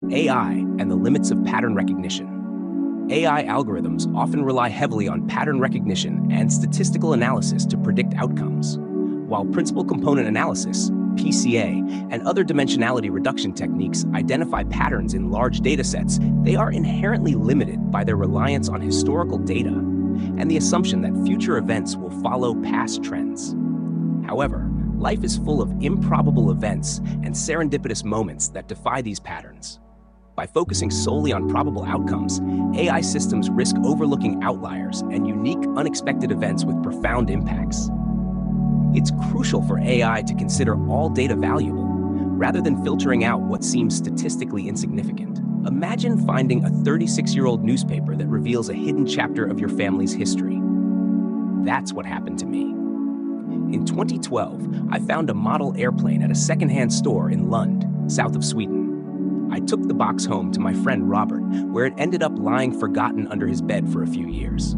AI and the limits of pattern recognition. AI algorithms often rely heavily on pattern recognition and statistical analysis to predict outcomes, while principal component analysis, PCA, and other dimensionality reduction techniques identify patterns in large datasets. They are inherently limited by their reliance on historical data and the assumption that future events will follow past trends. However, life is full of improbable events and serendipitous moments that defy these patterns. By focusing solely on probable outcomes, AI systems risk overlooking outliers and unique, unexpected events with profound impacts. It's crucial for AI to consider all data valuable, rather than filtering out what seems statistically insignificant. Imagine finding a 36-year-old newspaper that reveals a hidden chapter of your family's history. That's what happened to me. In 2012, I found a model airplane at a secondhand store in Lund, south of Sweden. I took the box home to my friend Robert, where it ended up lying forgotten under his bed for a few years.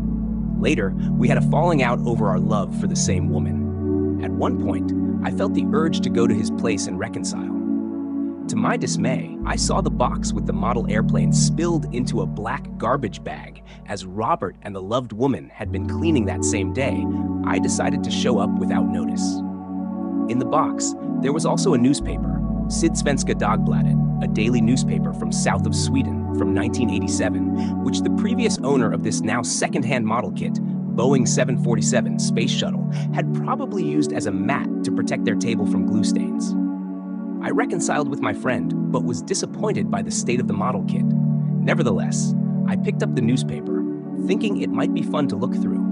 Later, we had a falling out over our love for the same woman. At one point, I felt the urge to go to his place and reconcile. To my dismay, I saw the box with the model airplane spilled into a black garbage bag. As Robert and the loved woman had been cleaning that same day, I decided to show up without notice. In the box, there was also a newspaper, Sydsvenska Dagbladet, a daily newspaper from south of Sweden from 1987, which the previous owner of this now second-hand model kit, Boeing 747 space shuttle, had probably used as a mat to protect their table from glue stains. I reconciled with my friend, but was disappointed by the state of the model kit. Nevertheless, I picked up the newspaper, thinking it might be fun to look through.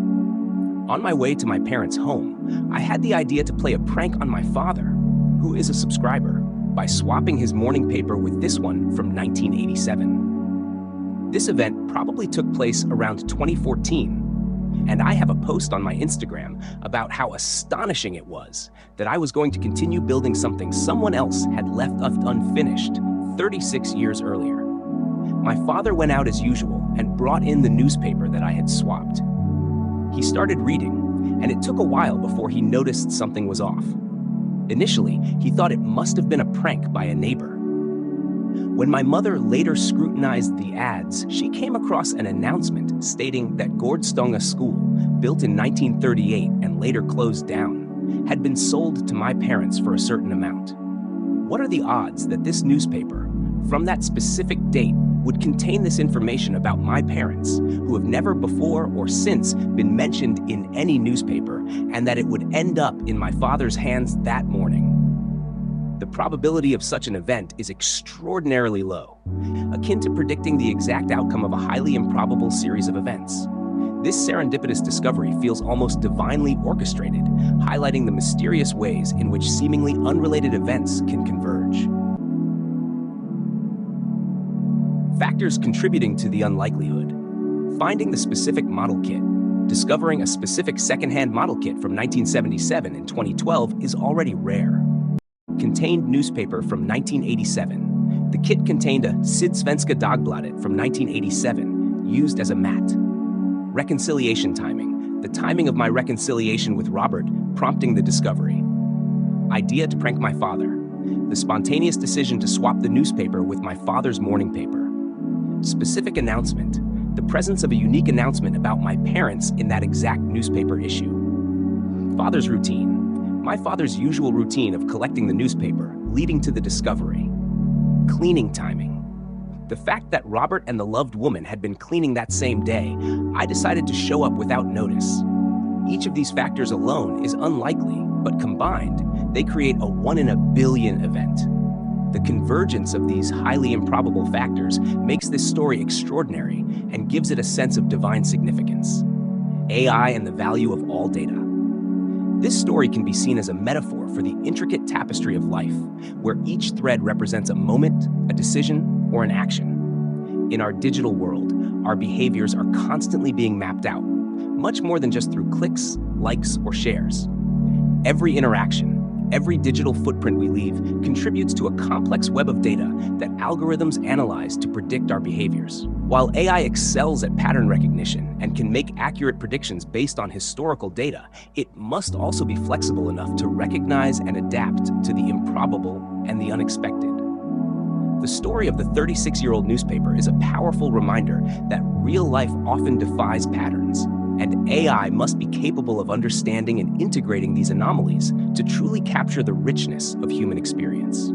On my way to my parents' home, I had the idea to play a prank on my father, who is a subscriber, by swapping his morning paper with this one from 1987. This event probably took place around 2014, and I have a post on my Instagram about how astonishing it was that I was going to continue building something someone else had left unfinished 36 years earlier. My father went out as usual and brought in the newspaper that I had swapped. He started reading, and it took a while before he noticed something was off. Initially, he thought it must have been a prank by a neighbor. When my mother later scrutinized the ads, she came across an announcement stating that Gårdstunga School, built in 1938 and later closed down, had been sold to my parents for a certain amount. What are the odds that this newspaper, from that specific date, would contain this information about my parents, who have never before or since been mentioned in any newspaper, and that it would end up in my father's hands that morning? The probability of such an event is extraordinarily low, akin to predicting the exact outcome of a highly improbable series of events. This serendipitous discovery feels almost divinely orchestrated, highlighting the mysterious ways in which seemingly unrelated events can converge. Factors contributing to the unlikelihood. Finding the specific model kit. Discovering a specific second-hand model kit from 1977 and 2012 is already rare. Contained newspaper from 1987. The kit contained a Sydsvenska Dagbladet from 1987, used as a mat. Reconciliation timing. The timing of my reconciliation with Robert, prompting the discovery. Idea to prank my father. The spontaneous decision to swap the newspaper with my father's morning paper. Specific announcement. The presence of a unique announcement about my parents in that exact newspaper issue. Father's routine. My father's usual routine of collecting the newspaper, leading to the discovery. Cleaning timing. The fact that Robert and the loved woman had been cleaning that same day, I decided to show up without notice. Each of these factors alone is unlikely, but combined, they create a 1 in a billion event. The convergence of these highly improbable factors makes this story extraordinary and gives it a sense of divine significance. AI and the value of all data. This story can be seen as a metaphor for the intricate tapestry of life, where each thread represents a moment, a decision, or an action. In our digital world, our behaviors are constantly being mapped out, much more than just through clicks, likes, or shares. Every interaction, every digital footprint we leave contributes to a complex web of data that algorithms analyze to predict our behaviors. While AI excels at pattern recognition and can make accurate predictions based on historical data, it must also be flexible enough to recognize and adapt to the improbable and the unexpected. The story of the 36-year-old newspaper is a powerful reminder that real life often defies patterns, and AI must be capable of understanding and integrating these anomalies to truly capture the richness of human experience.